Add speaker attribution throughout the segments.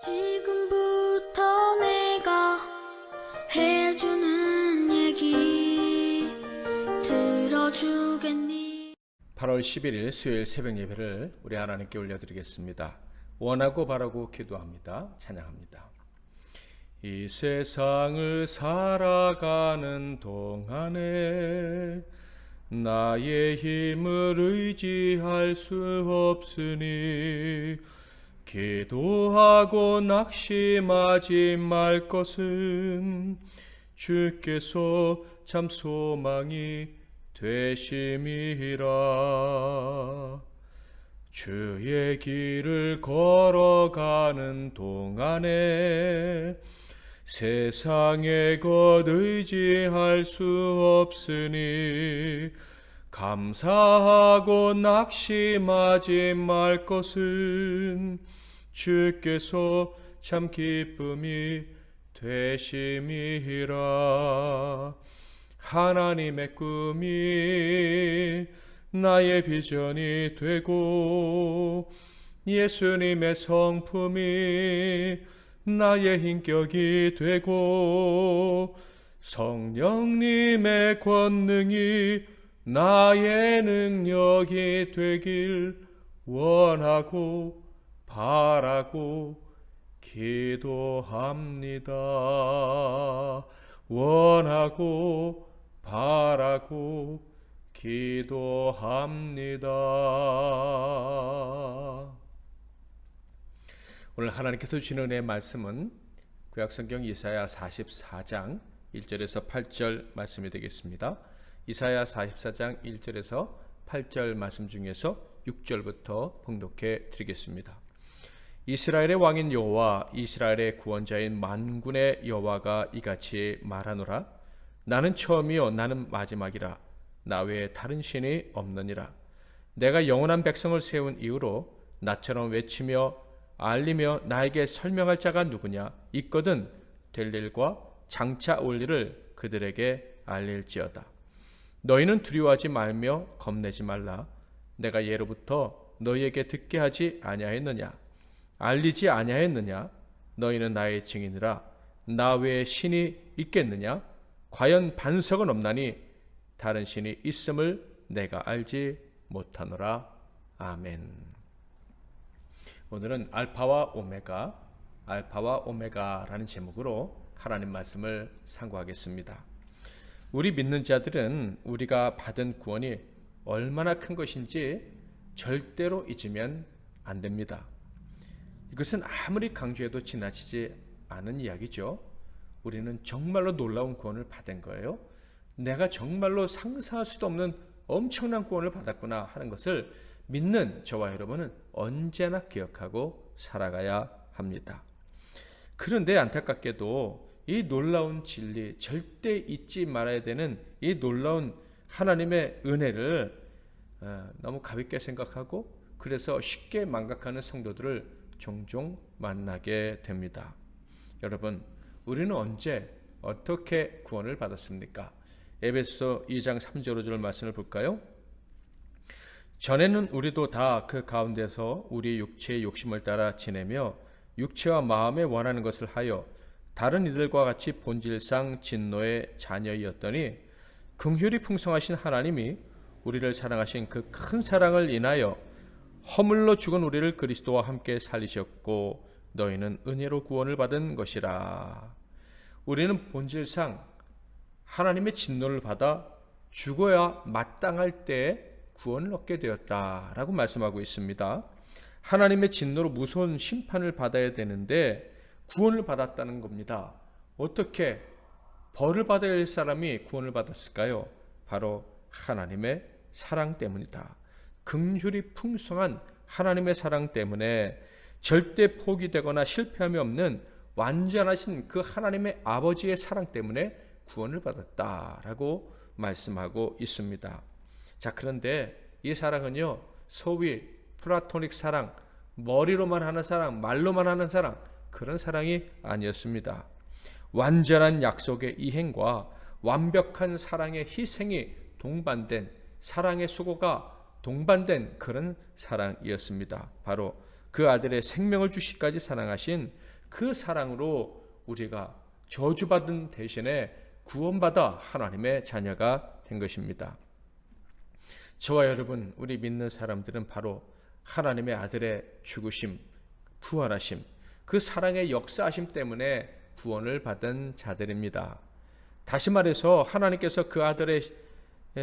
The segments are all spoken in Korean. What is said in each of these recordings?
Speaker 1: 지금부터 내가 해주는 얘기 들어주겠니?
Speaker 2: 8월 11일 수요일 새벽 예배를 우리 하나님께 올려드리겠습니다. 원하고 바라고 기도합니다. 찬양합니다. 이 세상을 살아가는 동안에 나의 힘을 의지할 수 없으니 기도하고 낙심하지 말 것은 주께서 참 소망이 되심이라. 주의 길을 걸어가는 동안에 세상의 것 의지할 수 없으니 감사하고 낙심하지 말 것은 주께서 참 기쁨이 되심이라. 하나님의 꿈이 나의 비전이 되고 예수님의 성품이 나의 인격이 되고 성령님의 권능이 나의 능력이 되길 원하고 바라고 기도합니다. 원하고 바라고 기도합니다. 오늘 하나님께서 주시는 은혜의 말씀은 구약성경 이사야 44장 1절에서 8절 말씀이 되겠습니다. 이사야 44장 1절에서 8절 말씀 중에서 6절부터 봉독해 드리겠습니다. 이스라엘의 왕인 여호와 이스라엘의 구원자인 만군의 여호와가 이같이 말하노라. 나는 처음이요 나는 마지막이라. 나 외에 다른 신이 없느니라. 내가 영원한 백성을 세운 이후로 나처럼 외치며 알리며 나에게 설명할 자가 누구냐. 있거든 될 일과 장차 올 일을 그들에게 알릴지어다. 너희는 두려워하지 말며 겁내지 말라. 내가 예로부터 너희에게 듣게 하지 아니하였느냐. 알리지 아니하였느냐. 너희는 나의 증인이라. 나 외에 신이 있겠느냐. 과연 반석은 없나니 다른 신이 있음을 내가 알지 못하노라. 아멘. 오늘은 알파와 오메가라는 제목으로 하나님 말씀을 상고하겠습니다. 우리 믿는 자들은 우리가 받은 구원이 얼마나 큰 것인지 절대로 잊으면 안 됩니다. 이것은 아무리 강조해도 지나치지 않은 이야기죠. 우리는 정말로 놀라운 구원을 받은 거예요. 내가 정말로 상상할 수도 없는 엄청난 구원을 받았구나 하는 것을 믿는 저와 여러분은 언제나 기억하고 살아가야 합니다. 그런데 안타깝게도 이 놀라운 진리, 절대 잊지 말아야 되는 이 놀라운 하나님의 은혜를 너무 가볍게 생각하고 그래서 쉽게 망각하는 성도들을 종종 만나게 됩니다. 여러분, 우리는 언제 어떻게 구원을 받았습니까? 에베소 2장 3절 5절 말씀을 볼까요? 전에는 우리도 다 그 가운데서 우리 육체의 욕심을 따라 지내며 육체와 마음에 원하는 것을 하여 다른 이들과 같이 본질상 진노의 자녀이었더니 긍휼이 풍성하신 하나님이 우리를 사랑하신 그 큰 사랑을 인하여 허물로 죽은 우리를 그리스도와 함께 살리셨고 너희는 은혜로 구원을 받은 것이라. 우리는 본질상 하나님의 진노를 받아 죽어야 마땅할 때 구원을 얻게 되었다라고 말씀하고 있습니다. 하나님의 진노로 무서운 심판을 받아야 되는데 구원을 받았다는 겁니다. 어떻게 벌을 받아야 할 사람이 구원을 받았을까요? 바로 하나님의 사랑 때문이다. 긍휼이 풍성한 하나님의 사랑 때문에 절대 포기되거나 실패함이 없는 완전하신 그 하나님의 아버지의 사랑 때문에 구원을 받았다라고 말씀하고 있습니다. 자, 그런데 이 사랑은요, 소위 플라토닉 사랑, 머리로만 하는 사랑, 말로만 하는 사랑, 그런 사랑이 아니었습니다. 완전한 약속의 이행과 완벽한 사랑의 희생이 동반된, 사랑의 수고가 동반된 그런 사랑이었습니다. 바로 그 아들의 생명을 주시기까지 사랑하신 그 사랑으로 우리가 저주받은 대신에 구원받아 하나님의 자녀가 된 것입니다. 저와 여러분, 우리 믿는 사람들은 바로 하나님의 아들의 죽으심, 부활하심, 그 사랑의 역사하심 때문에 구원을 받은 자들입니다. 다시 말해서 하나님께서 그 아들의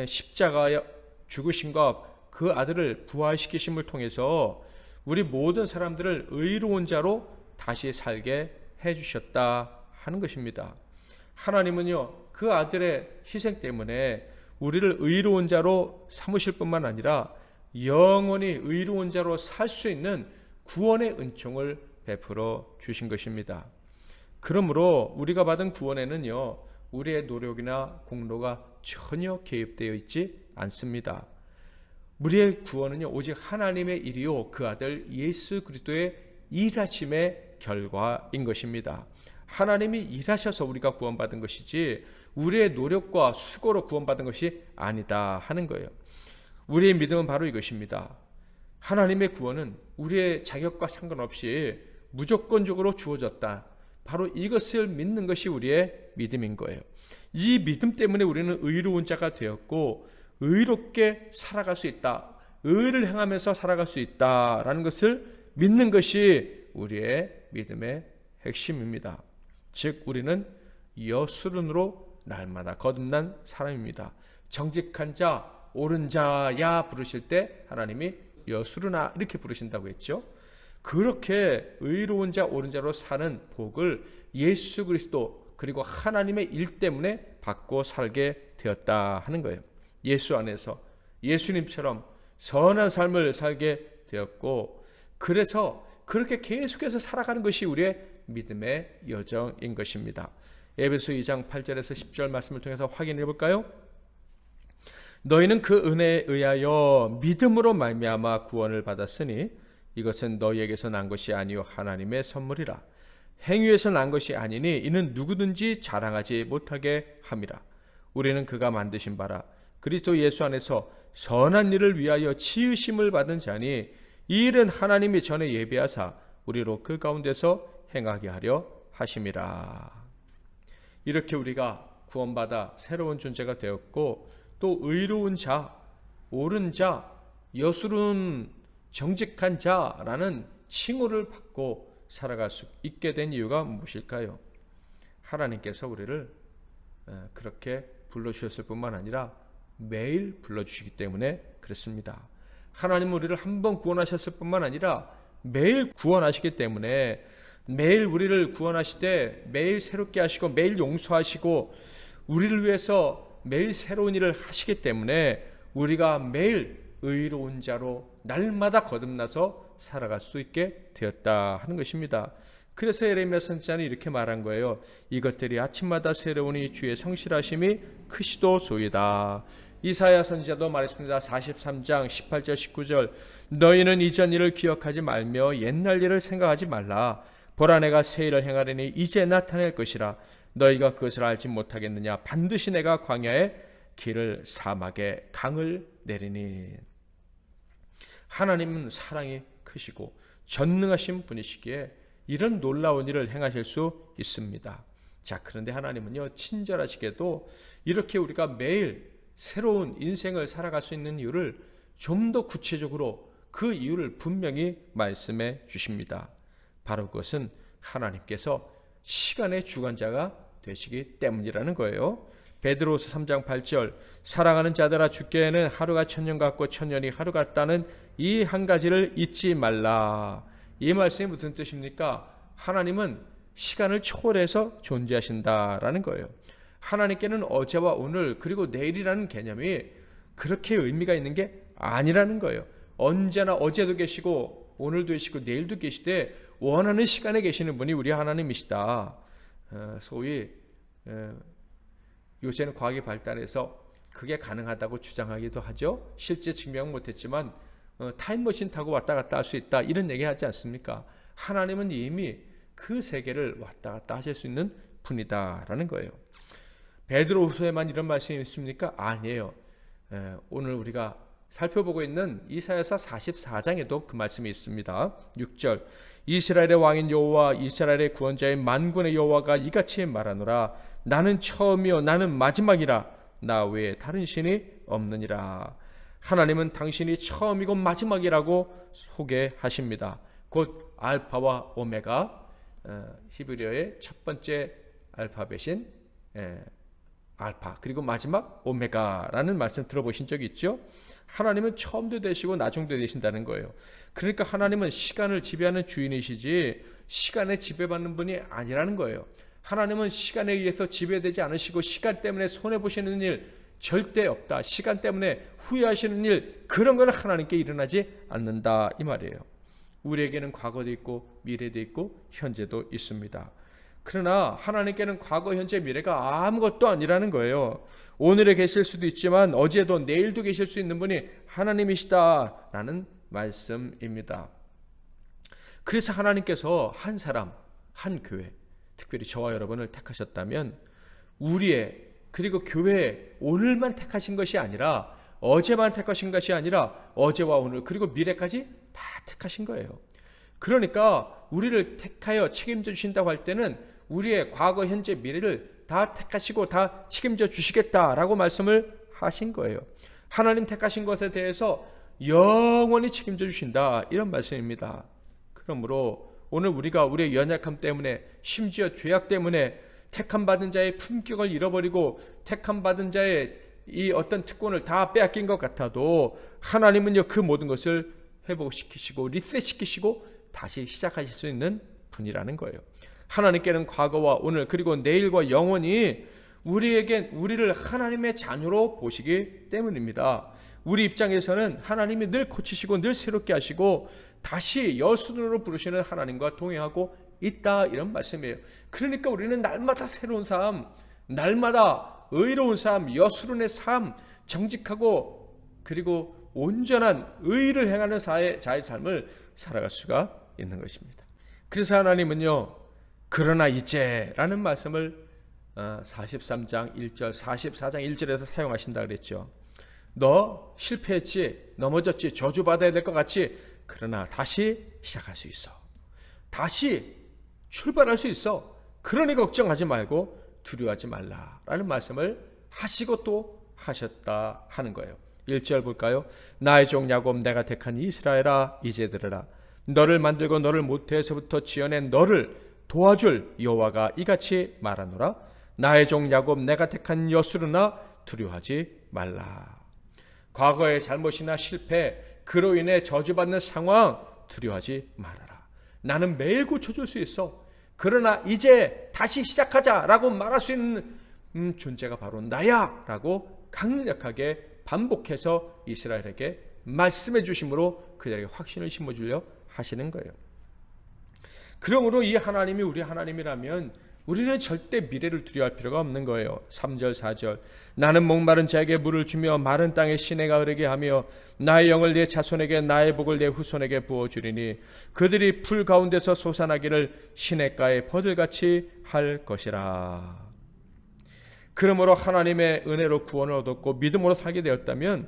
Speaker 2: 십자가의 죽으심과 그 아들을 부활시키심을 통해서 우리 모든 사람들을 의로운 자로 다시 살게 해주셨다 하는 것입니다. 하나님은요, 그 아들의 희생 때문에 우리를 의로운 자로 삼으실 뿐만 아니라 영원히 의로운 자로 살 수 있는 구원의 은총을 베풀어 주신 것입니다. 그러므로 우리가 받은 구원에는요, 우리의 노력이나 공로가 전혀 개입되어 있지 않습니다. 우리의 구원은요, 오직 하나님의 일이요, 그 아들 예수 그리스도의 일하심의 결과인 것입니다. 하나님이 일하셔서 우리가 구원받은 것이지 우리의 노력과 수고로 구원받은 것이 아니다 하는 거예요. 우리의 믿음은 바로 이것입니다. 하나님의 구원은 우리의 자격과 상관없이 무조건적으로 주어졌다. 바로 이것을 믿는 것이 우리의 믿음인 거예요. 이 믿음 때문에 우리는 의로운 자가 되었고 의롭게 살아갈 수 있다. 의를 행하면서 살아갈 수 있다라는 것을 믿는 것이 우리의 믿음의 핵심입니다. 즉 우리는 여수run으로 날마다 거듭난 사람입니다. 정직한 자, 옳은 자야 부르실 때 하나님이 여수르나 이렇게 부르신다고 했죠. 그렇게 의로운 자, 옳은 자로 사는 복을 예수 그리스도 그리고 하나님의 일 때문에 받고 살게 되었다 하는 거예요. 예수 안에서 예수님처럼 선한 삶을 살게 되었고, 그래서 그렇게 계속해서 살아가는 것이 우리의 믿음의 여정인 것입니다. 에베소 2장 8절에서 10절 말씀을 통해서 확인해 볼까요? 너희는 그 은혜에 의하여 믿음으로 말미암아 구원을 받았으니 이것은 너희에게서 난 것이 아니요 하나님의 선물이라. 행위에서 난 것이 아니니 이는 누구든지 자랑하지 못하게 함이라. 우리는 그가 만드신 바라 그리스도 예수 안에서 선한 일을 위하여 지으심을 받은 자니 이 일은 하나님이 전에 예비하사 우리로 그 가운데서 행하게 하려 하심이라. 이렇게 우리가 구원받아 새로운 존재가 되었고 또 의로운 자, 옳은 자, 여수른 정직한 자라는 칭호를 받고 살아갈 수 있게 된 이유가 무엇일까요? 하나님께서 우리를 그렇게 불러주셨을 뿐만 아니라 매일 불러주시기 때문에 그렇습니다. 하나님은 우리를 한 번 구원하셨을 뿐만 아니라 매일 구원하시기 때문에 매일 우리를 구원하실 때 매일 새롭게 하시고 매일 용서하시고 우리를 위해서 매일 새로운 일을 하시기 때문에 우리가 매일 의로운 자로 날마다 거듭나서 살아갈 수 있게 되었다 하는 것입니다. 그래서 예레미야 선지자는 이렇게 말한 거예요. 이것들이 아침마다 새로우니 주의 성실하심이 크시도소이다. 이사야 선지자도 말했습니다. 43장 18절 19절 너희는 이전 일을 기억하지 말며 옛날 일을 생각하지 말라. 보라 내가 새 일을 행하려니 이제 나타낼 것이라. 너희가 그것을 알지 못하겠느냐. 반드시 내가 광야에 길을 사막에 강을 내리니. 하나님은 사랑이 크시고 전능하신 분이시기에 이런 놀라운 일을 행하실 수 있습니다. 자, 그런데 하나님은요 친절하시게도 이렇게 우리가 매일 새로운 인생을 살아갈 수 있는 이유를 좀 더 구체적으로 그 이유를 분명히 말씀해 주십니다. 바로 그것은 하나님께서 시간의 주관자가 되시기 때문이라는 거예요. 베드로후서 3장 8절 사랑하는 자들아 주께는 하루가 천년 같고 천년이 하루 같다는 이 한 가지를 잊지 말라. 이 말씀이 무슨 뜻입니까? 하나님은 시간을 초월해서 존재하신다라는 거예요. 하나님께는 어제와 오늘 그리고 내일이라는 개념이 그렇게 의미가 있는 게 아니라는 거예요. 언제나 어제도 계시고 오늘도 계시고 내일도 계시되 원하는 시간에 계시는 분이 우리 하나님이시다. 소위 요새는 과학이 발달해서 그게 가능하다고 주장하기도 하죠. 실제 증명은 못했지만 타임머신 타고 왔다 갔다 할 수 있다 이런 얘기 하지 않습니까? 하나님은 이미 그 세계를 왔다 갔다 하실 수 있는 분이다라는 거예요. 베드로후서에만 이런 말씀이 있습니까? 아니에요. 오늘 우리가 살펴보고 있는 이사야서 44장에도 그 말씀이 있습니다. 6절 이스라엘의 왕인 여호와 이스라엘의 구원자인 만군의 여호와가 이같이 말하노라. 나는 처음이요 나는 마지막이라. 나 외에 다른 신이 없느니라. 하나님은 당신이 처음이고 마지막이라고 소개하십니다. 곧 알파와 오메가, 히브리어의 첫 번째 알파벳인 알파, 그리고 마지막 오메가라는 말씀 들어보신 적이 있죠? 하나님은 처음도 되시고 나중도 되신다는 거예요. 그러니까 하나님은 시간을 지배하는 주인이시지 시간에 지배받는 분이 아니라는 거예요. 하나님은 시간에 의해서 지배되지 않으시고 시간 때문에 손해보시는 일 절대 없다. 시간 때문에 후회하시는 일, 그런 건 하나님께 일어나지 않는다, 이 말이에요. 우리에게는 과거도 있고 미래도 있고 현재도 있습니다. 그러나 하나님께는 과거, 현재, 미래가 아무것도 아니라는 거예요. 오늘에 계실 수도 있지만 어제도 내일도 계실 수 있는 분이 하나님이시다라는 말씀입니다. 그래서 하나님께서 한 사람, 한 교회, 특별히 저와 여러분을 택하셨다면 우리의, 그리고 교회에 오늘만 택하신 것이 아니라 어제만 택하신 것이 아니라 어제와 오늘 그리고 미래까지 다 택하신 거예요. 그러니까 우리를 택하여 책임져 주신다고 할 때는 우리의 과거, 현재, 미래를 다 택하시고 다 책임져 주시겠다라고 말씀을 하신 거예요. 하나님 택하신 것에 대해서 영원히 책임져 주신다, 이런 말씀입니다. 그러므로 오늘 우리가 우리의 연약함 때문에, 심지어 죄악 때문에 택함 받은 자의 품격을 잃어버리고 택함 받은 자의 이 어떤 특권을 다 빼앗긴 것 같아도 하나님은요 그 모든 것을 회복시키시고 리셋시키시고 다시 시작하실 수 있는 분이라는 거예요. 하나님께는 과거와 오늘 그리고 내일과 영원히 우리를 하나님의 자녀로 보시기 때문입니다. 우리 입장에서는 하나님이 늘 고치시고 늘 새롭게 하시고 다시 여순으로 부르시는 하나님과 동행하고 있다, 이런 말씀이에요. 그러니까 우리는 날마다 새로운 삶, 날마다 의로운 삶, 여수론의 삶, 정직하고 그리고 온전한 의를 행하는 자의 삶을 살아갈 수가 있는 것입니다. 그래서 하나님은요, 그러나 이제라는 말씀을 43장 1절, 44장 1절에서 사용하신다 그랬죠. 너 실패했지, 넘어졌지, 저주받아야 될 것 같지, 그러나 다시 시작할 수 있어. 다시 출발할 수 있어. 그러니 걱정하지 말고 두려워하지 말라라는 말씀을 하시고 또 하셨다 하는 거예요. 1절 볼까요? 나의 종 야곱 내가 택한 이스라엘아 이제 들으라. 너를 만들고 너를 모태에서부터 지어낸 너를 도와줄 여호와가 이같이 말하노라. 나의 종 야곱 내가 택한 여수르나 두려워하지 말라. 과거의 잘못이나 실패, 그로 인해 저주받는 상황 두려워하지 말아라. 나는 매일 고쳐줄 수 있어. 그러나 이제 다시 시작하자라고 말할 수 있는 존재가 바로 나야 라고 강력하게 반복해서 이스라엘에게 말씀해 주심으로 그들에게 확신을 심어주려 하시는 거예요. 그러므로 이 하나님이 우리 하나님이라면 우리는 절대 미래를 두려워할 필요가 없는 거예요. 3절 4절 나는 목마른 자에게 물을 주며 마른 땅에 시내가 흐르게 하며 나의 영을 내 자손에게 나의 복을 내 후손에게 부어주리니 그들이 풀 가운데서 솟아나기를 시냇가에 버들같이 할 것이라. 그러므로 하나님의 은혜로 구원을 얻었고 믿음으로 살게 되었다면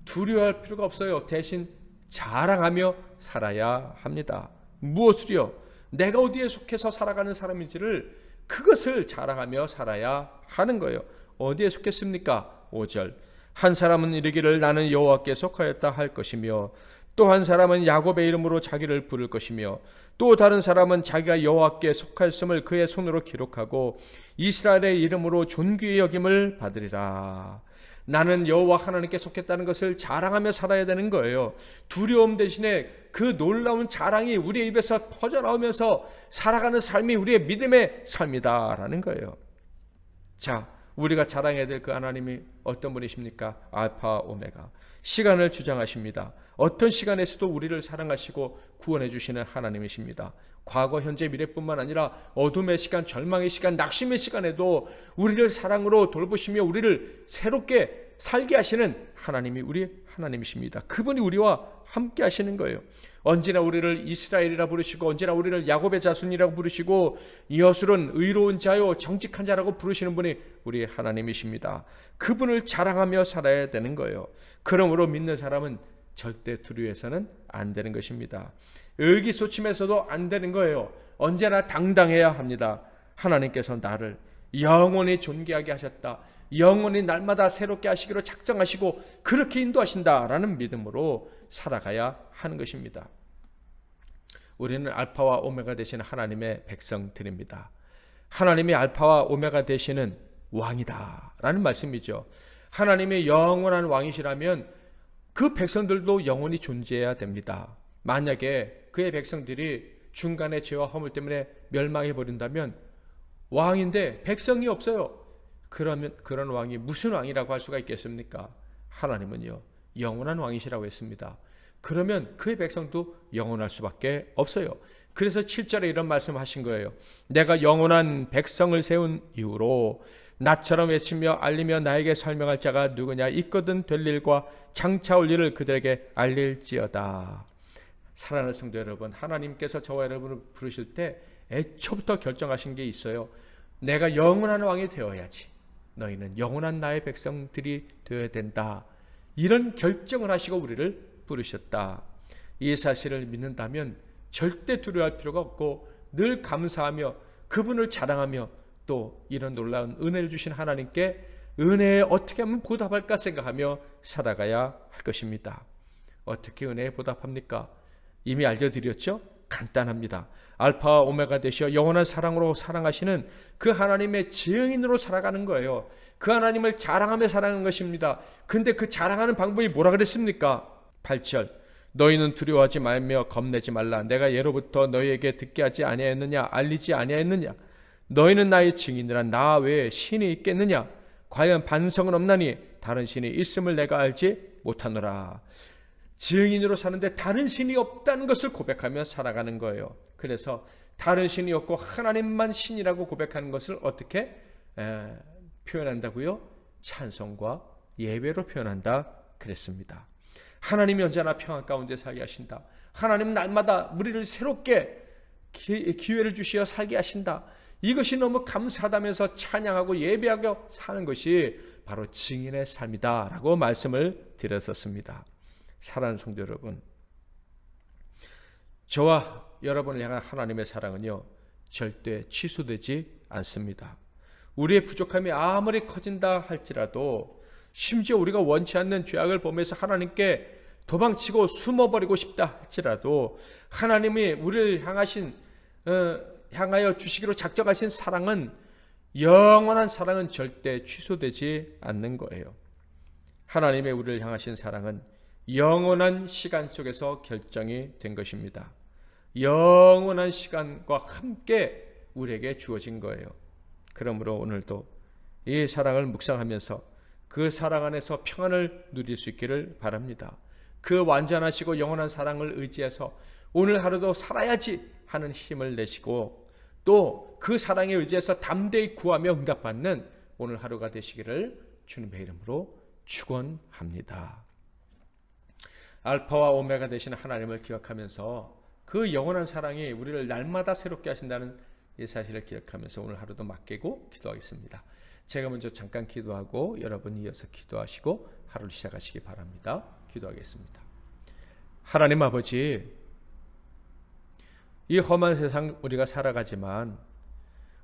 Speaker 2: 두려워할 필요가 없어요. 대신 자랑하며 살아야 합니다. 무엇을요? 내가 어디에 속해서 살아가는 사람인지를 그것을 자랑하며 살아야 하는 거예요. 어디에 속했습니까? 5절 한 사람은 이르기를 나는 여호와께 속하였다 할 것이며 또 한 사람은 야곱의 이름으로 자기를 부를 것이며 또 다른 사람은 자기가 여호와께 속하였음을 그의 손으로 기록하고 이스라엘의 이름으로 존귀의 여김을 받으리라. 나는 여호와 하나님께 속했다는 것을 자랑하며 살아야 되는 거예요. 두려움 대신에 그 놀라운 자랑이 우리의 입에서 퍼져나오면서 살아가는 삶이 우리의 믿음의 삶이다라는 거예요. 자, 우리가 자랑해야 될 그 하나님이 어떤 분이십니까? 알파 오메가, 시간을 주장하십니다. 어떤 시간에서도 우리를 사랑하시고 구원해 주시는 하나님이십니다. 과거, 현재, 미래뿐만 아니라 어둠의 시간, 절망의 시간, 낙심의 시간에도 우리를 사랑으로 돌보시며 우리를 새롭게 살게 하시는 하나님이 우리 하나님이십니다. 그분이 우리와 함께 하시는 거예요. 언제나 우리를 이스라엘이라 부르시고 언제나 우리를 야곱의 자손이라고 부르시고 여술은 의로운 자요 정직한 자라고 부르시는 분이 우리 하나님이십니다. 그분을 자랑하며 살아야 되는 거예요. 그러므로 믿는 사람은 절대 두려워해서는 안 되는 것입니다. 의기소침해서도 안 되는 거예요. 언제나 당당해야 합니다. 하나님께서 나를 영원히 존귀하게 하셨다. 영원히 날마다 새롭게 하시기로 작정하시고 그렇게 인도하신다라는 믿음으로 살아가야 하는 것입니다. 우리는 알파와 오메가 되시는 하나님의 백성들입니다. 하나님이 알파와 오메가 되시는 왕이다 라는 말씀이죠. 하나님의 영원한 왕이시라면 그 백성들도 영원히 존재해야 됩니다. 만약에 그의 백성들이 중간에 죄와 허물 때문에 멸망해 버린다면 왕인데 백성이 없어요. 그러면 그런 왕이 무슨 왕이라고 할 수가 있겠습니까? 하나님은요 영원한 왕이시라고 했습니다. 그러면 그의 백성도 영원할 수밖에 없어요. 그래서 7절에 이런 말씀을 하신 거예요. 내가 영원한 백성을 세운 이후로 나처럼 외치며 알리며 나에게 설명할 자가 누구냐? 있거든 될 일과 장차 올 일을 그들에게 알릴지어다. 사랑하는 성도 여러분, 하나님께서 저와 여러분을 부르실 때 애초부터 결정하신 게 있어요. 내가 영원한 왕이 되어야지. 너희는 영원한 나의 백성들이 되어야 된다. 이런 결정을 하시고 우리를 부르셨다. 이 사실을 믿는다면 절대 두려워할 필요가 없고 늘 감사하며 그분을 자랑하며 또 이런 놀라운 은혜를 주신 하나님께 은혜에 어떻게 하면 보답할까 생각하며 살아가야 할 것입니다. 어떻게 은혜에 보답합니까? 이미 알려드렸죠? 간단합니다. 알파와 오메가 되시어 영원한 사랑으로 사랑하시는 그 하나님의 증인으로 살아가는 거예요. 그 하나님을 자랑하며 살아가는 것입니다. 근데 그 자랑하는 방법이 뭐라 그랬습니까? 8절 너희는 두려워하지 말며 겁내지 말라. 내가 예로부터 너희에게 듣게 하지 아니하였느냐? 알리지 아니하였느냐? 너희는 나의 증인이라. 나 외에 신이 있겠느냐? 과연 반성은 없나니 다른 신이 있음을 내가 알지 못하노라. 증인으로 사는데 다른 신이 없다는 것을 고백하며 살아가는 거예요. 그래서 다른 신이 없고 하나님만 신이라고 고백하는 것을 어떻게 표현한다고요? 찬송과 예배로 표현한다 그랬습니다. 하나님이 언제나 평안 가운데 살게 하신다. 하나님 날마다 우리를 새롭게 기회를 주시어 살게 하신다. 이것이 너무 감사하다면서 찬양하고 예배하고 사는 것이 바로 증인의 삶이다 라고 말씀을 드렸었습니다. 사랑하는 성도 여러분, 저와 여러분을 향한 하나님의 사랑은요 절대 취소되지 않습니다. 우리의 부족함이 아무리 커진다 할지라도 심지어 우리가 원치 않는 죄악을 범해서 하나님께 도망치고 숨어버리고 싶다 할지라도 하나님이 우리를 향하여 주시기로 작정하신 사랑은 영원한 사랑은 절대 취소되지 않는 거예요. 하나님의 우리를 향하신 사랑은 영원한 시간 속에서 결정이 된 것입니다. 영원한 시간과 함께 우리에게 주어진 거예요. 그러므로 오늘도 이 사랑을 묵상하면서 그 사랑 안에서 평안을 누릴 수 있기를 바랍니다. 그 완전하시고 영원한 사랑을 의지해서 오늘 하루도 살아야지 하는 힘을 내시고 또 그 사랑에 의지해서 담대히 구하며 응답받는 오늘 하루가 되시기를 주님의 이름으로 축원합니다. 알파와 오메가 되시는 하나님을 기억하면서 그 영원한 사랑이 우리를 날마다 새롭게 하신다는 이 사실을 기억하면서 오늘 하루도 맡기고 기도하겠습니다. 제가 먼저 잠깐 기도하고 여러분이 이어서 기도하시고 하루를 시작하시기 바랍니다. 기도하겠습니다. 하나님 아버지, 이 험한 세상 우리가 살아가지만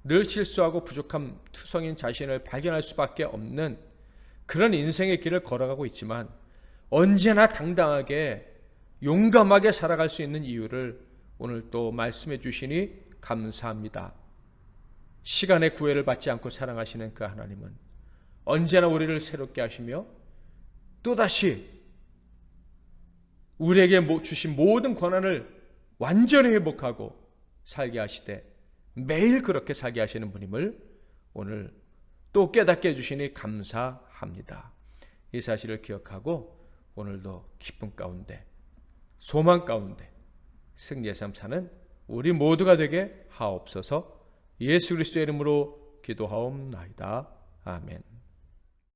Speaker 2: 늘 실수하고 부족한 투성인 자신을 발견할 수밖에 없는 그런 인생의 길을 걸어가고 있지만 언제나 당당하게 용감하게 살아갈 수 있는 이유를 오늘 또 말씀해 주시니 감사합니다. 시간의 구애를 받지 않고 사랑하시는 그 하나님은 언제나 우리를 새롭게 하시며 또다시 우리에게 주신 모든 권한을 완전히 회복하고 살게 하시되 매일 그렇게 살게 하시는 분임을 오늘 또 깨닫게 해주시니 감사합니다. 이 사실을 기억하고 오늘도 기쁨 가운데 소망 가운데 승리의 삶 사는 우리 모두가 되게 하옵소서. 예수 그리스도의 이름으로 기도하옵나이다. 아멘.